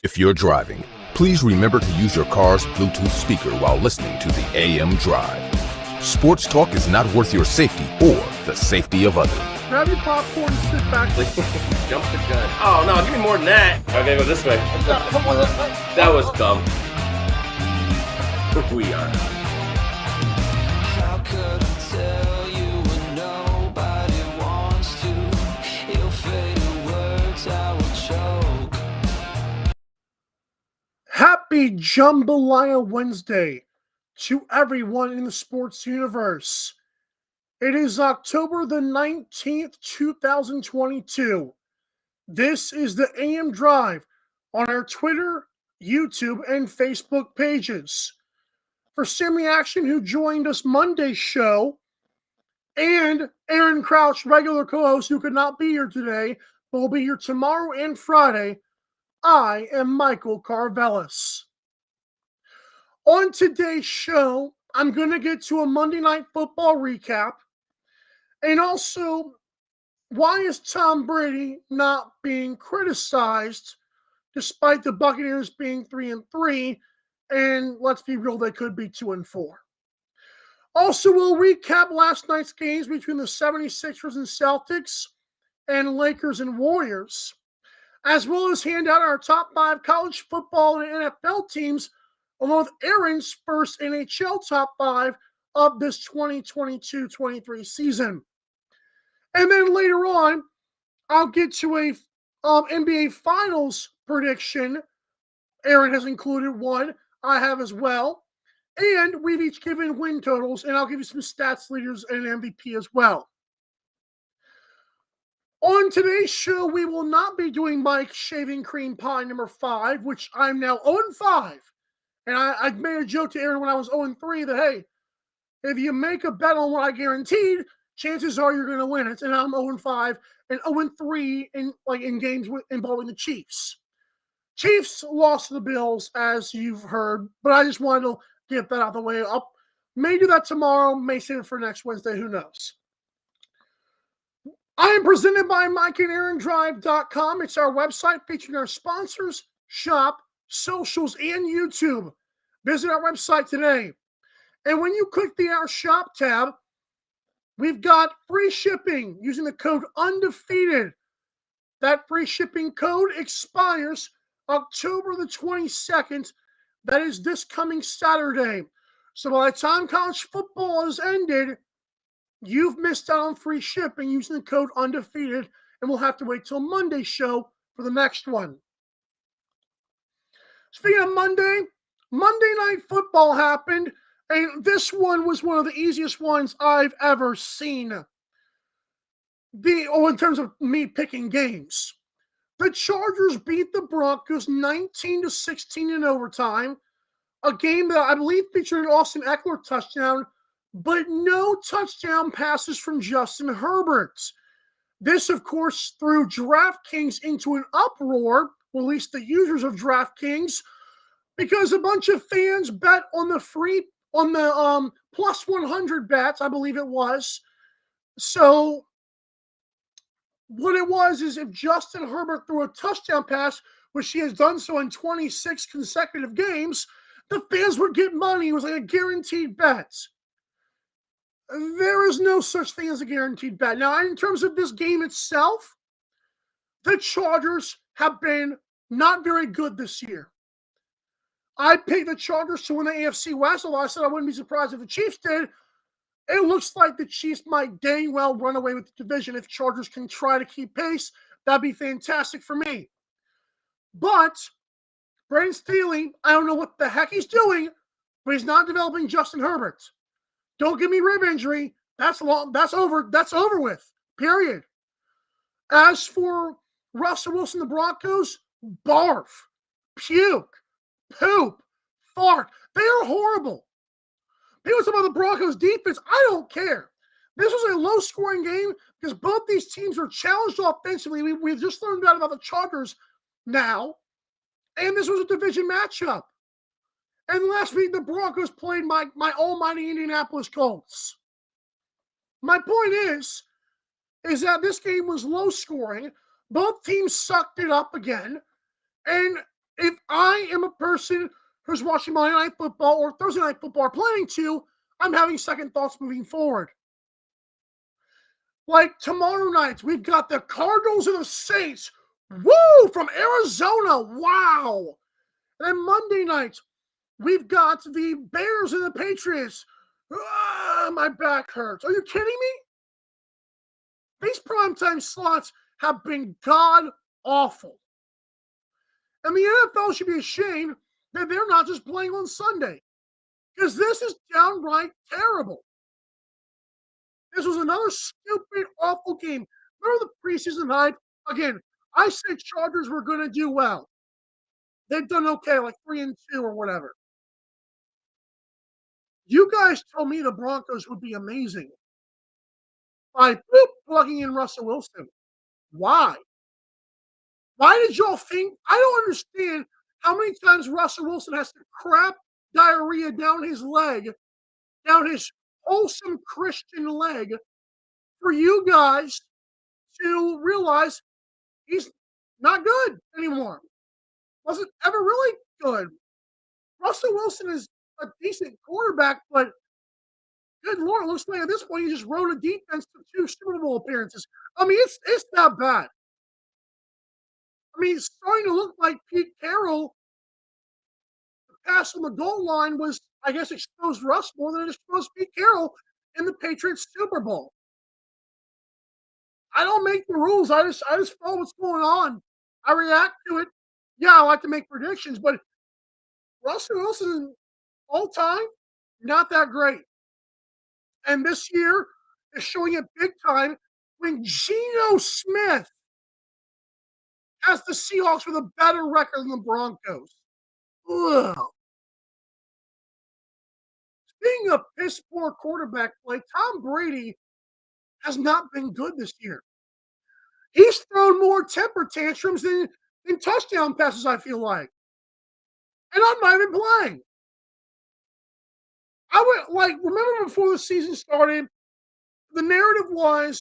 If you're driving, please remember to use your car's Bluetooth speaker while listening to the AM Drive. Sports talk is not worth your safety or the safety of others. Grab your popcorn and sit back. Jump the gun. Oh, no, give me more than that. Okay, go this way. That was dumb. We are. How could I tell you when nobody wants to? Your faded words I will choke. Happy Jambalaya Wednesday to everyone in the sports universe. It is October the 19th, 2022. This is the AM Drive on our Twitter, YouTube, and Facebook pages. For Sammy Action, who joined us Monday's show, and Aaron Crouch, regular co-host who could not be here today, but will be here tomorrow and Friday, I am Michael Carvelis. On today's show, I'm going to get to a Monday Night Football recap, and also, why is Tom Brady not being criticized despite the Buccaneers being 3-3, and let's be real, they could be 2-4. Also, we'll recap last night's games between the 76ers and Celtics and Lakers and Warriors, as well as hand out our top 5 college football and NFL teams, along with Aaron's first NHL top 5 of this 2022-23 season. And then later on, I'll get to a NBA Finals prediction. Aaron has included one. I have as well. And we've each given win totals, and I'll give you some stats leaders and MVP as well. On today's show, we will not be doing Mike's Shaving Cream Pie number 5, which I'm now 0-5. And I made a joke to Aaron when I was 0-3 that, hey, if you make a bet on what I guaranteed, chances are you're going to win it. And I'm 0-5 and 0-3 in games involving the Chiefs. Chiefs lost to the Bills, as you've heard, but I just wanted to get that out of the way. I may do that tomorrow, may save it for next Wednesday, who knows. I am presented by MikeandAaronDrive.com. It's our website featuring our sponsors, shop, socials, and YouTube. Visit our website today. And when you click the Our Shop tab, we've got free shipping using the code UNDEFEATED. That free shipping code expires October the 22nd. That is this coming Saturday. So by the time college football has ended, you've missed out on free shipping using the code UNDEFEATED, and we'll have to wait till Monday's show for the next one. Speaking of Monday Night Football happened, and this one was one of the easiest ones I've ever seen. In terms of me picking games. The Chargers beat the Broncos 19-16 in overtime, a game that I believe featured an Austin Eckler touchdown, but no touchdown passes from Justin Herbert. This, of course, threw DraftKings into an uproar, or at least the users of DraftKings, because a bunch of fans bet on the plus 100 bets, I believe it was. So what it was is if Justin Herbert threw a touchdown pass, which he has done so in 26 consecutive games, the fans would get money. It was like a guaranteed bet. There is no such thing as a guaranteed bet. Now, in terms of this game itself, the Chargers have been not very good this year. I picked the Chargers to win the AFC West, although I said I wouldn't be surprised if the Chiefs did. It looks like the Chiefs might dang well run away with the division if Chargers can try to keep pace. That'd be fantastic for me. But Brandon Staley, I don't know what the heck he's doing, but he's not developing Justin Herbert. Don't give me rib injury. That's over. That's over with. Period. As for Russell Wilson, the Broncos, barf, puke, poop, fart. They are horrible. People talk about the Broncos defense. I don't care. This was a low-scoring game because both these teams are challenged offensively. We've just learned that about the Chargers now. And this was a division matchup. And last week, the Broncos played my almighty Indianapolis Colts. My point is, is that this game was low scoring. Both teams sucked it up again. And if I am a person who's watching Monday Night Football or Thursday Night Football or planning to, I'm having second thoughts moving forward. Like tomorrow night, we've got the Cardinals and the Saints. Woo! From Arizona. Wow. And then Monday night, we've got the Bears and the Patriots. My back hurts. Are you kidding me? These primetime slots have been god awful. And the NFL should be ashamed that they're not just playing on Sunday. Because this is downright terrible. This was another stupid, awful game. Remember the preseason hype? Again, I said Chargers were going to do well. They've done okay, like 3-2 or whatever. You guys told me the Broncos would be amazing by plugging in Russell Wilson. Why? Why did y'all think? I don't understand how many times Russell Wilson has to crap diarrhea down his leg, down his wholesome Christian leg, for you guys to realize he's not good anymore. Wasn't ever really good. Russell Wilson is a decent quarterback, but good Lord, it looks like at this point he just rode a defense to 2 Super Bowl appearances. I mean, it's not bad. I mean, it's starting to look like Pete Carroll. The pass on the goal line was, I guess, exposed Russ more than it exposed Pete Carroll in the Patriots Super Bowl. I don't make the rules. I just follow what's going on. I react to it. Yeah, I like to make predictions, but Russell Wilson, all time, not that great. And this year is showing it big time when Geno Smith has the Seahawks with a better record than the Broncos. Ugh. Speaking of piss poor quarterback play, Tom Brady has not been good this year. He's thrown more temper tantrums than touchdown passes, I feel like. And I'm not even playing. Remember before the season started, the narrative was,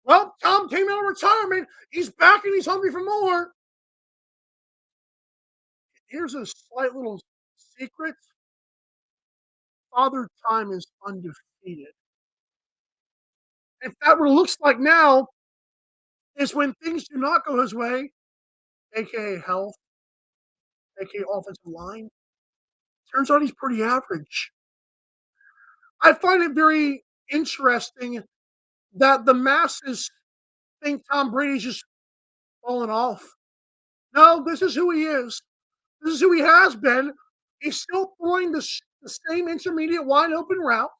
well, Tom came out of retirement. He's back and he's hungry for more. Here's a slight little secret. Father Time is undefeated. In fact, what it looks like now is when things do not go his way, aka health, aka offensive line, turns out he's pretty average. I find it very interesting that the masses think Tom Brady's just falling off. No, this is who he is. This is who he has been. He's still throwing the same intermediate wide open route.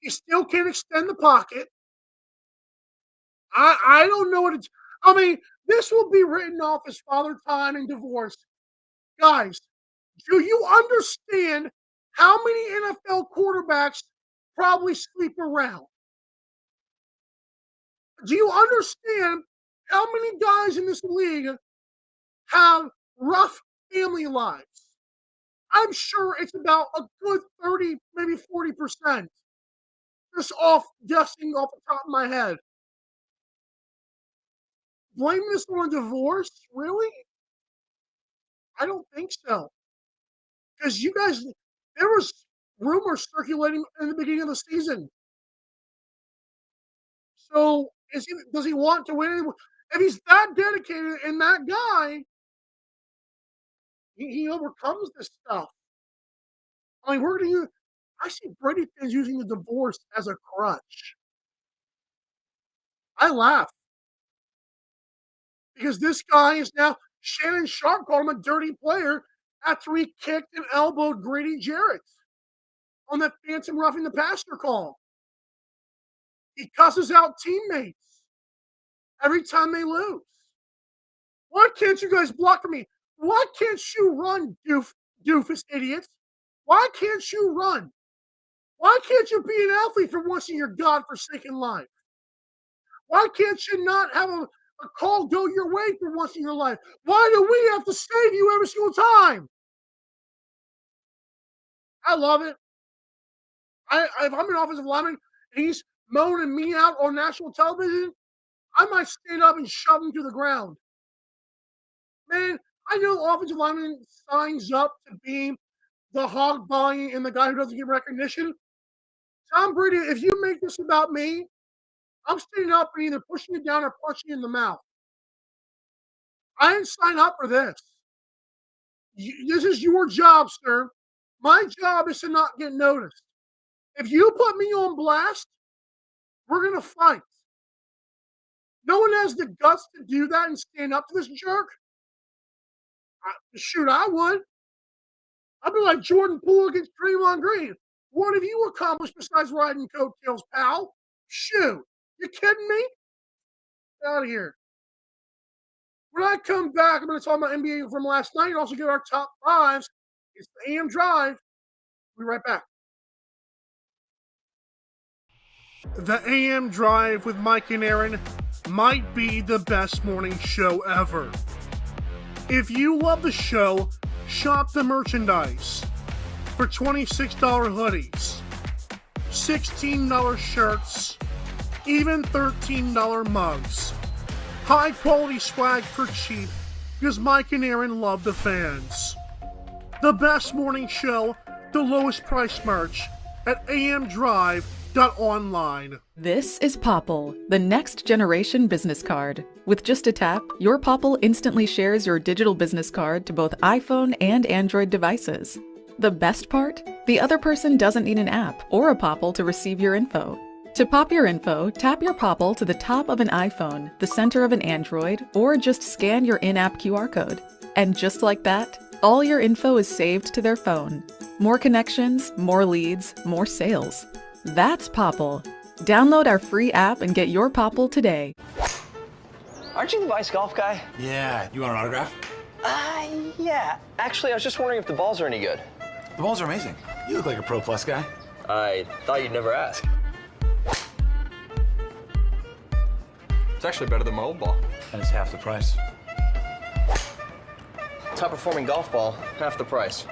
He still can't extend the pocket. I don't know what it's. I mean, this will be written off as father time and divorce. Guys, do you understand how many NFL quarterbacks probably sleep around? Do you understand how many guys in this league have rough family lives? I'm sure it's about a good 30, maybe 40%. Just guessing off the top of my head. Blame this on divorce? Really? I don't think so. Because you guys, there was rumors circulating in the beginning of the season. So does he want to win? If he's that dedicated and that guy, he overcomes this stuff. I mean, I see Brady fans using the divorce as a crutch. I laugh. Because this guy is now, Shannon Sharp called him a dirty player after he kicked and elbowed Grady Jarrett on that phantom roughing the passer call. He cusses out teammates every time they lose. Why can't you guys block for me? Why can't you run, doofus idiots? Why can't you run? Why can't you be an athlete for once in your godforsaken life? Why can't you not have a call go your way for once in your life? Why do we have to save you every single time? I love it. If I'm an offensive lineman and he's moan and me out on national television, I might stand up and shove him to the ground. Man, I know offensive lineman signs up to be the hog buying and the guy who doesn't get recognition. Tom Brady, if you make this about me, I'm standing up and either pushing you down or punching you in the mouth. I didn't sign up for this. This is your job, sir. My job is to not get noticed. If you put me on blast, we're going to fight. No one has the guts to do that and stand up to this jerk. Shoot, I would. I'd be like Jordan Poole against Draymond Green. What have you accomplished besides riding coattails, pal? Shoot. You kidding me? Get out of here. When I come back, I'm going to talk about NBA from last night and also get our top fives. It's the AM Drive. We'll be right back. The AM Drive with Mike and Aaron might be the best morning show ever. If you love the show, shop the merchandise for $26 hoodies, $16 shirts, even $13 mugs. High quality swag for cheap because Mike and Aaron love the fans. The best morning show, the lowest price merch at amdrive.online. This is Popple, the next generation business card. With just a tap, your Popple instantly shares your digital business card to both iPhone and Android devices. The best part? The other person doesn't need an app or a Popple to receive your info. To pop your info, tap your Popple to the top of an iPhone, the center of an Android, or just scan your in-app QR code. And just like that, all your info is saved to their phone. More connections, more leads, more sales. That's Popple. Download our free app and get your Popple today. Aren't you the Vice Golf guy? Yeah, you want an autograph? Yeah. Actually, I was just wondering if the balls are any good. The balls are amazing. You look like a Pro Plus guy. I thought you'd never ask. It's actually better than my old ball. And it's half the price. Top performing golf ball, half the price.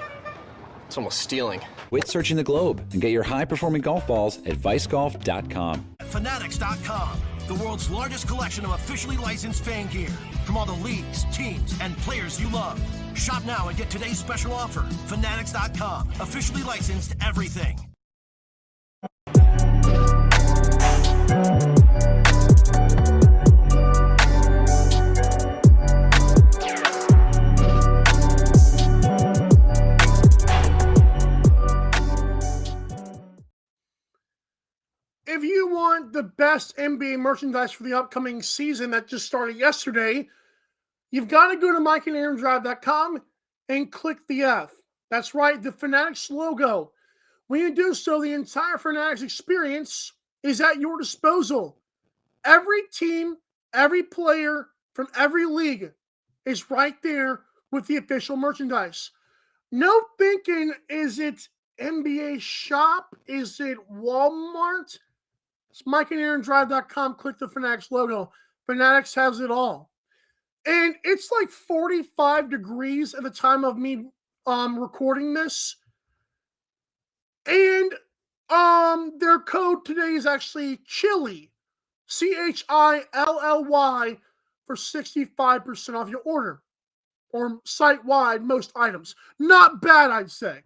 It's almost stealing. Quit searching the globe and get your high-performing golf balls at vicegolf.com. Fanatics.com, the world's largest collection of officially licensed fan gear from all the leagues, teams, and players you love. Shop now and get today's special offer. Fanatics.com, officially licensed everything. If you want the best NBA merchandise for the upcoming season that just started yesterday, you've got to go to MikeandAaronDrive.com and click the F. That's right, the Fanatics logo. When you do so, the entire Fanatics experience is at your disposal. Every team, every player from every league is right there with the official merchandise. No thinking, is it NBA Shop? Is it Walmart? It's MikeandAaronDrive.com. Click the Fanatics logo. Fanatics has it all. And it's like 45 degrees at the time of me recording this. And their code today is actually Chilly. CHILLY for 65% off your order. Or site-wide, most items. Not bad, I'd say.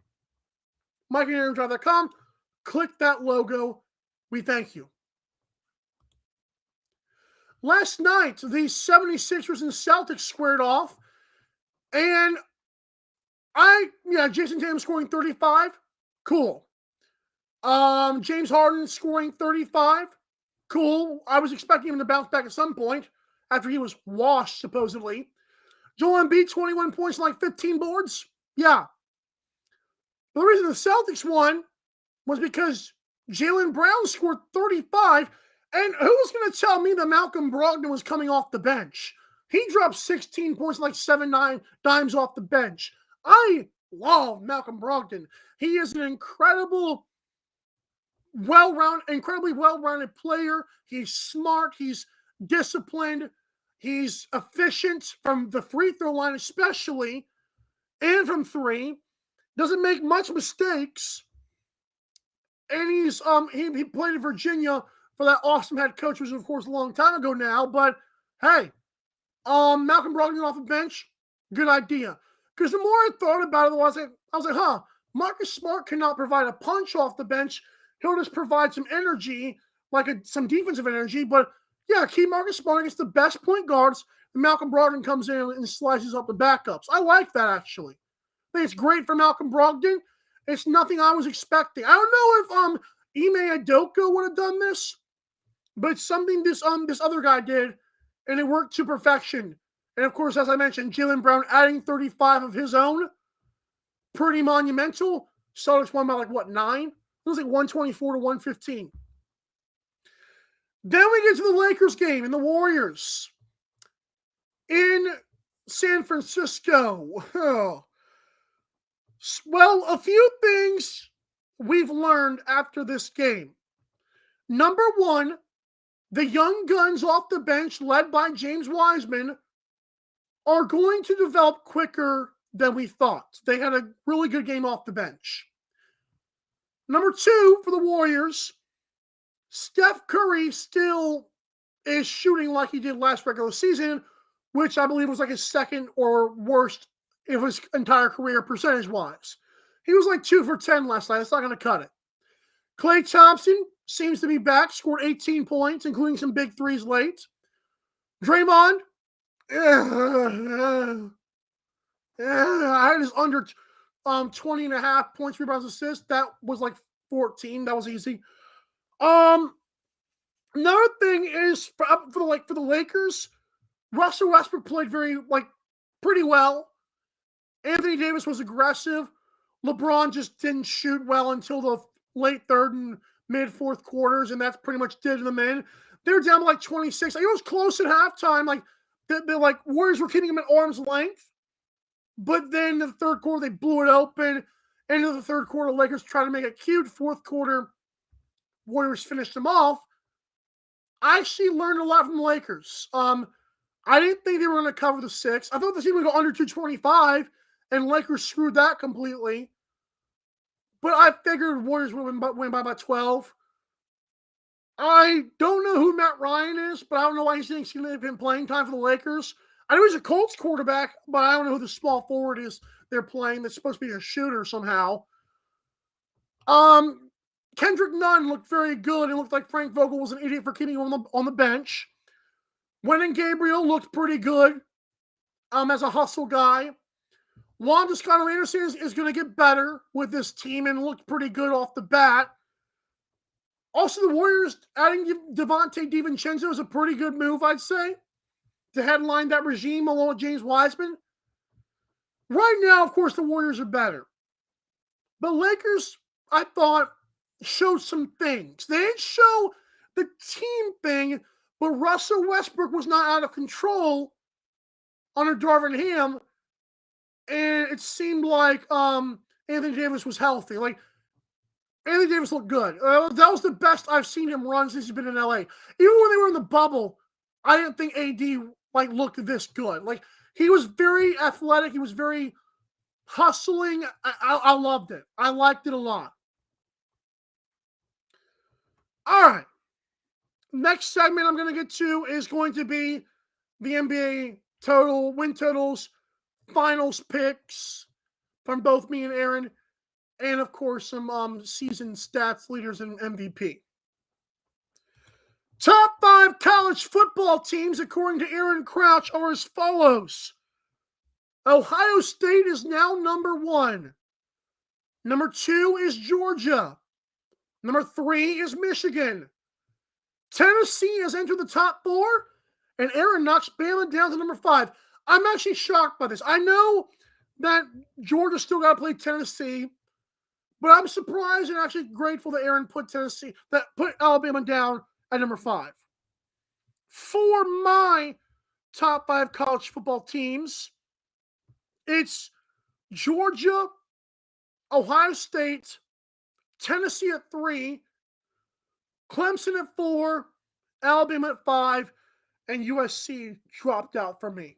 MikeandAaronDrive.com. Click that logo. We thank you. Last night, the 76ers and Celtics squared off. And Jason Tatum scoring 35. Cool. James Harden scoring 35. Cool. I was expecting him to bounce back at some point after he was washed, supposedly. Joel Embiid, 21 points and like 15 boards. Yeah. But the reason the Celtics won was because Jaylen Brown scored 35. And who was going to tell me that Malcolm Brogdon was coming off the bench? He dropped 16 points, like 7-9 dimes off the bench. I love Malcolm Brogdon. He is an incredibly well-rounded player. He's smart. He's disciplined. He's efficient from the free throw line especially, and from three. Doesn't make much mistakes. And he played in Virginia for that awesome head coach, which was, of course, a long time ago now. But hey, Malcolm Brogdon off the bench, good idea. Because the more I thought about it, I was like, Marcus Smart cannot provide a punch off the bench. He'll just provide some energy, some defensive energy. But yeah, keep Marcus Smart against the best point guards. And Malcolm Brogdon comes in and slices up the backups. I like that, actually. I think it's great for Malcolm Brogdon. It's nothing I was expecting. I don't know if Ime Udoka would have done this, but it's something this other guy did, and it worked to perfection. And of course, as I mentioned, Jaylen Brown adding 35 of his own, pretty monumental. Celtics won by 9? It was 124 to 115. Then we get to the Lakers game and the Warriors in San Francisco. Well, a few things we've learned after this game. Number one, the young guns off the bench, led by James Wiseman, are going to develop quicker than we thought. They had a really good game off the bench. Number two, for the Warriors, Steph Curry still is shooting like he did last regular season, which I believe was his second or worst of his entire career percentage-wise. He was 2 for 10 last night. That's not going to cut it. Klay Thompson seems to be back, scored 18 points, including some big threes late. Draymond, I had his under 20 and a half points, rebounds, assists. That was 14. That was easy. Another thing is for the Lakers, Russell Westbrook played pretty well. Anthony Davis was aggressive. LeBron just didn't shoot well until the late third and mid fourth quarters, and that's pretty much did them in. They were down by 26. It was close at halftime. The Warriors were keeping them at arm's length, but then in the third quarter they blew it open. Into the third quarter, Lakers tried to make it cute. Fourth quarter, Warriors finished them off. I actually learned a lot from the Lakers. I didn't think they were going to cover the 6. I thought the team would go under 225, and Lakers screwed that completely. But I figured Warriors would win by about 12. I don't know who Matt Ryan is, but I don't know why he's getting significant playing time for the Lakers. I know he's a Colts quarterback, but I don't know who the small forward is they're playing that's supposed to be a shooter somehow. Kendrick Nunn looked very good. It looked like Frank Vogel was an idiot for keeping him on the bench. Wenyen Gabriel looked pretty good as a hustle guy. Juan Toscano Anderson is going to get better with this team and looked pretty good off the bat. Also, the Warriors adding Devontae DiVincenzo is a pretty good move, I'd say, to headline that regime along with James Wiseman. Right now, of course, the Warriors are better. But Lakers, I thought, showed some things. They didn't show the team thing, but Russell Westbrook was not out of control under Darvin Ham, and it seemed like Anthony Davis was healthy. Anthony Davis looked good. That was the best I've seen him run since he's been in LA. Even when they were in the bubble, I didn't think AD looked this good. He was very athletic. He was very hustling. I loved it. I liked it a lot. All right. Next segment I'm going to get to is going to be the NBA win totals, finals picks from both me and Aaron, and of course some season stats, leaders, and MVP. Top 5 college football teams, according to Aaron Crouch, are as follows. Ohio State is now number 1. Number 2 is Georgia. Number 3 is Michigan. Tennessee has entered the top 4, and Aaron knocks Bama down to number 5. I'm actually shocked by this. I know that Georgia still got to play Tennessee, but I'm surprised and actually grateful that Aaron put Alabama down at number 5. For my top 5 college football teams, it's Georgia, Ohio State, Tennessee at 3, Clemson at 4, Alabama at 5, and USC dropped out for me.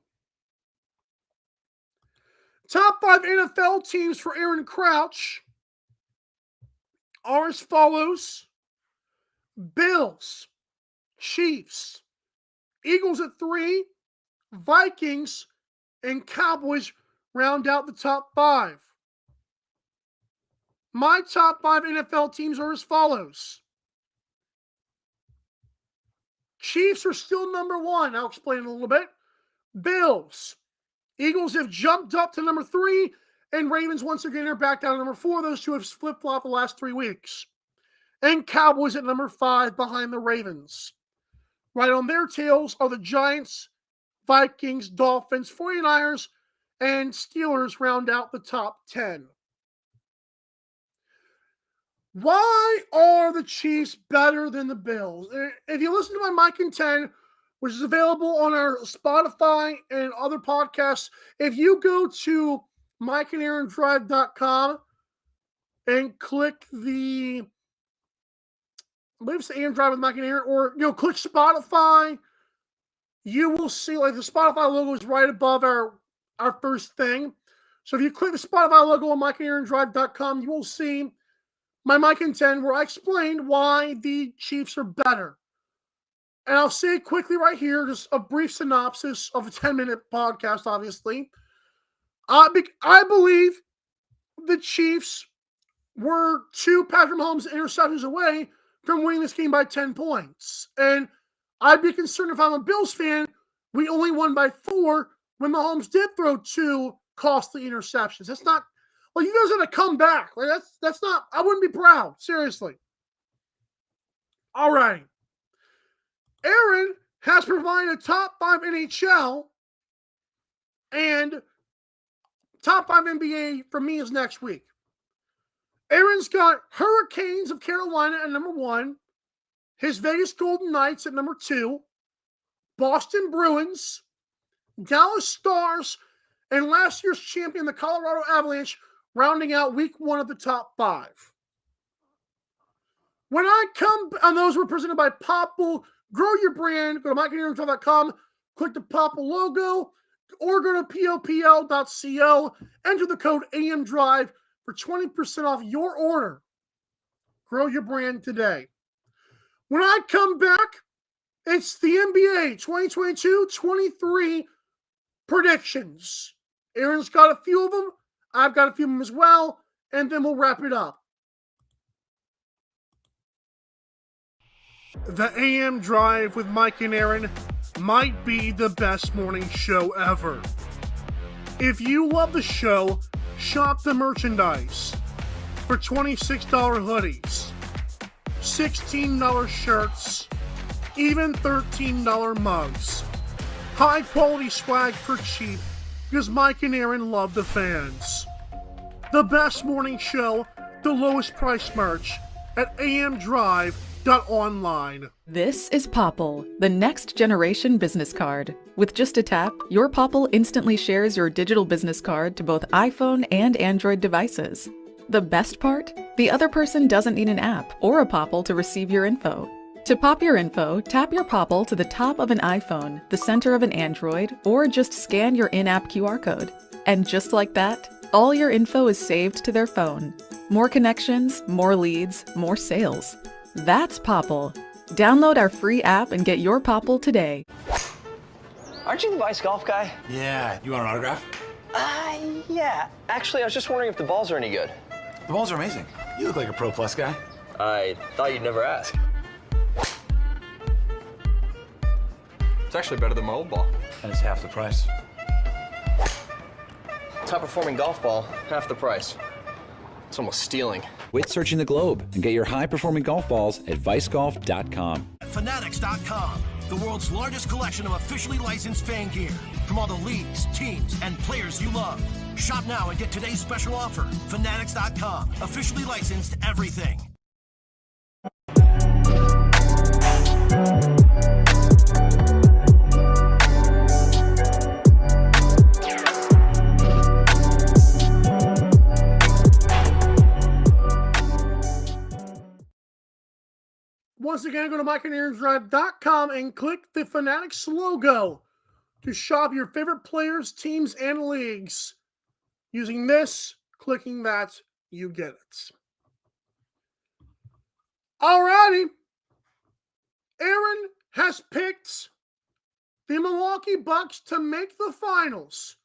Top 5 NFL teams for Aaron Crouch are as follows. Bills, Chiefs, Eagles at 3, Vikings, and Cowboys round out the top 5. My top 5 NFL teams are as follows. Chiefs are still number 1. I'll explain in a little bit. Bills. Eagles have jumped up to number 3, and Ravens once again are back down to number 4. Those two have flip-flopped the last 3 weeks. And Cowboys at number 5 behind the Ravens. Right on their tails are the Giants, Vikings, Dolphins, 49ers, and Steelers round out the top 10. Why are the Chiefs better than the Bills? If you listen to my Mike and 10, which is available on our Spotify and other podcasts, if you go to mikeandaarondrive.com and click the, I believe it's the AM Drive with Mike and Aaron, or click Spotify, you will see like the Spotify logo is right above our first thing. So if you click the Spotify logo on mikeandaarondrive.com, you will see my Mike and 10 where I explained why the Chiefs are better. And I'll say it quickly right here, just a brief synopsis of a 10-minute podcast, obviously. I believe the Chiefs were 2 Patrick Mahomes interceptions away from winning this game by 10 points. And I'd be concerned if I'm a Bills fan, we only won by 4 when Mahomes did throw 2 costly interceptions. That's not, well, you guys have to come back. Like that's not, I wouldn't be proud. Seriously. All right. Aaron has provided a top 5 NHL and top 5 NBA for me is next week. Aaron's got Hurricanes of Carolina at number 1, his Vegas Golden Knights at number 2, Boston Bruins, Dallas Stars, and last year's champion, the Colorado Avalanche, rounding out week 1 of the top 5. When I come, and those were presented by Popple. Grow your brand. Go to mikeandaarondrive.com, click the Popple logo, or go to popl.co. Enter the code AMDRIVE for 20% off your order. Grow your brand today. When I come back, it's the NBA 2022-23 predictions. Aaron's got a few of them. I've got a few of them as well. And then we'll wrap it up. The AM Drive with Mike and Aaron might be the best morning show ever. If you love the show, shop the merchandise for $26 hoodies, $16 shirts, even $13 mugs. High quality swag for cheap because Mike and Aaron love the fans. The best morning show, the lowest price merch at amdrive.online. This is Popple, the next generation business card. With just a tap, your Popple instantly shares your digital business card to both iPhone and Android devices. The best part? The other person doesn't need an app or a Popple to receive your info. To pop your info, tap your Popple to the top of an iPhone, the center of an Android, or just scan your in-app QR code. And just like that, all your info is saved to their phone. More connections, more leads, more sales. That's Popple. Download our free app and get your Popple today. Aren't you the Vice Golf guy? Yeah, you want an autograph? Yeah. Actually, I was just wondering if the balls are any good. The balls are amazing. You look like a Pro Plus guy. I thought you'd never ask. It's actually better than my old ball. And it's half the price. Top performing golf ball, half the price. It's almost stealing. Quit searching the globe and get your high-performing golf balls at vicegolf.com. Fanatics.com, the world's largest collection of officially licensed fan gear from all the leagues, teams, and players you love. Shop now and get today's special offer. Fanatics.com, officially licensed everything. Once again, go to mikeandaarondrive.com and click the Fanatics logo to shop your favorite players, teams, and leagues. Using this, clicking that, you get it. Alrighty. Aaron has picked the Milwaukee Bucks to make the finals,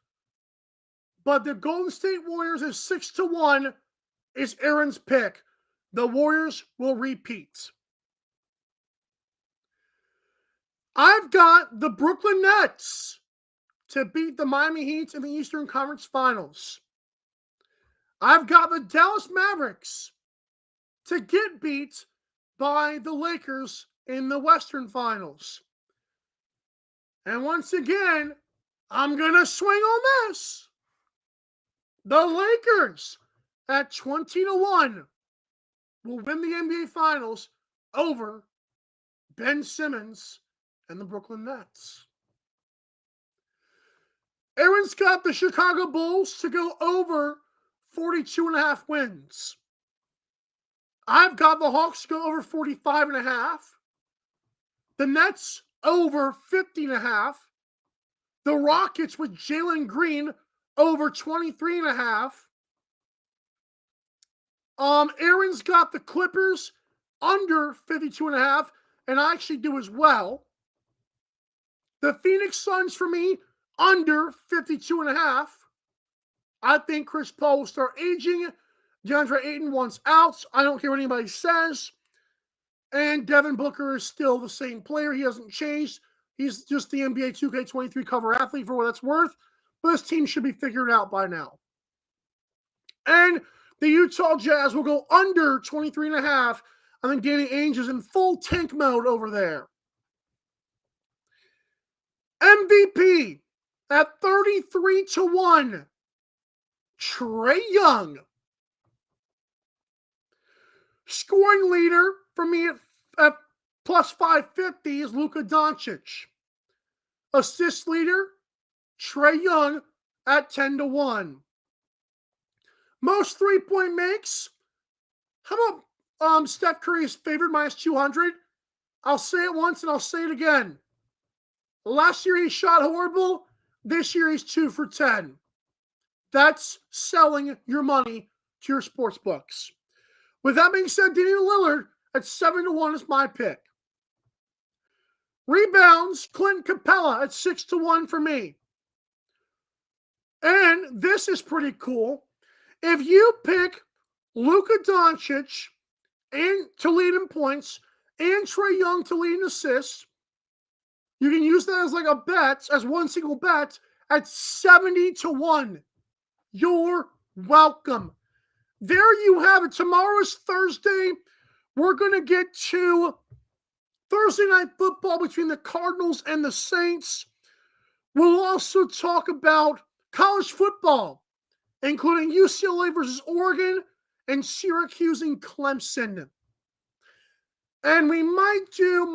but the Golden State Warriors is 6-1 is Aaron's pick. The Warriors will repeat. I've got the Brooklyn Nets to beat the Miami Heat in the Eastern Conference Finals. I've got the Dallas Mavericks to get beat by the Lakers in the Western Finals. And once again, I'm going to swing on this. The Lakers at 20-1 will win the NBA Finals over Ben Simmons and the Brooklyn Nets. Aaron's got the Chicago Bulls to go over 42.5 wins. I've got the Hawks to go over 45.5. The Nets over 50.5. The Rockets with Jalen Green over 23.5. Aaron's got the Clippers under 52.5, and I actually do as well. The Phoenix Suns for me under 52.5. I think Chris Paul will start aging. DeAndre Ayton wants out. I don't care what anybody says. And Devin Booker is still the same player. He hasn't changed. He's just the NBA 2K23 cover athlete for what that's worth. But this team should be figured out by now. And the Utah Jazz will go under 23.5. I think Danny Ainge is in full tank mode over there. MVP at 33-1. Trae Young. Scoring leader for me at plus 550 is Luka Doncic. Assist leader, Trae Young at 10-1. Most three-point makes. How about Steph Curry is favored minus 200? I'll say it once and I'll say it again. Last year he shot horrible. This year he's 2 for 10. That's selling your money to your sports books. With that being said, Damian Lillard at 7-1 is my pick. Rebounds, Clint Capella at 6-1 for me. And this is pretty cool. If you pick Luka Doncic and to lead in points and Trae Young to lead in assists, you can use that as like a bet, as one single bet at 70-1. You're welcome. There you have it. Tomorrow is Thursday. We're going to get to Thursday Night Football between the Cardinals and the Saints. We'll also talk about college football, including UCLA versus Oregon and Syracuse and Clemson. And we might do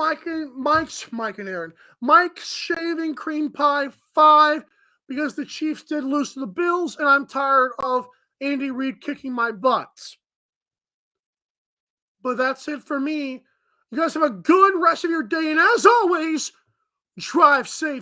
Mike's Shaving Cream Pie 5 because the Chiefs did lose to the Bills, and I'm tired of Andy Reid kicking my butt. But that's it for me. You guys have a good rest of your day, and as always, drive safe.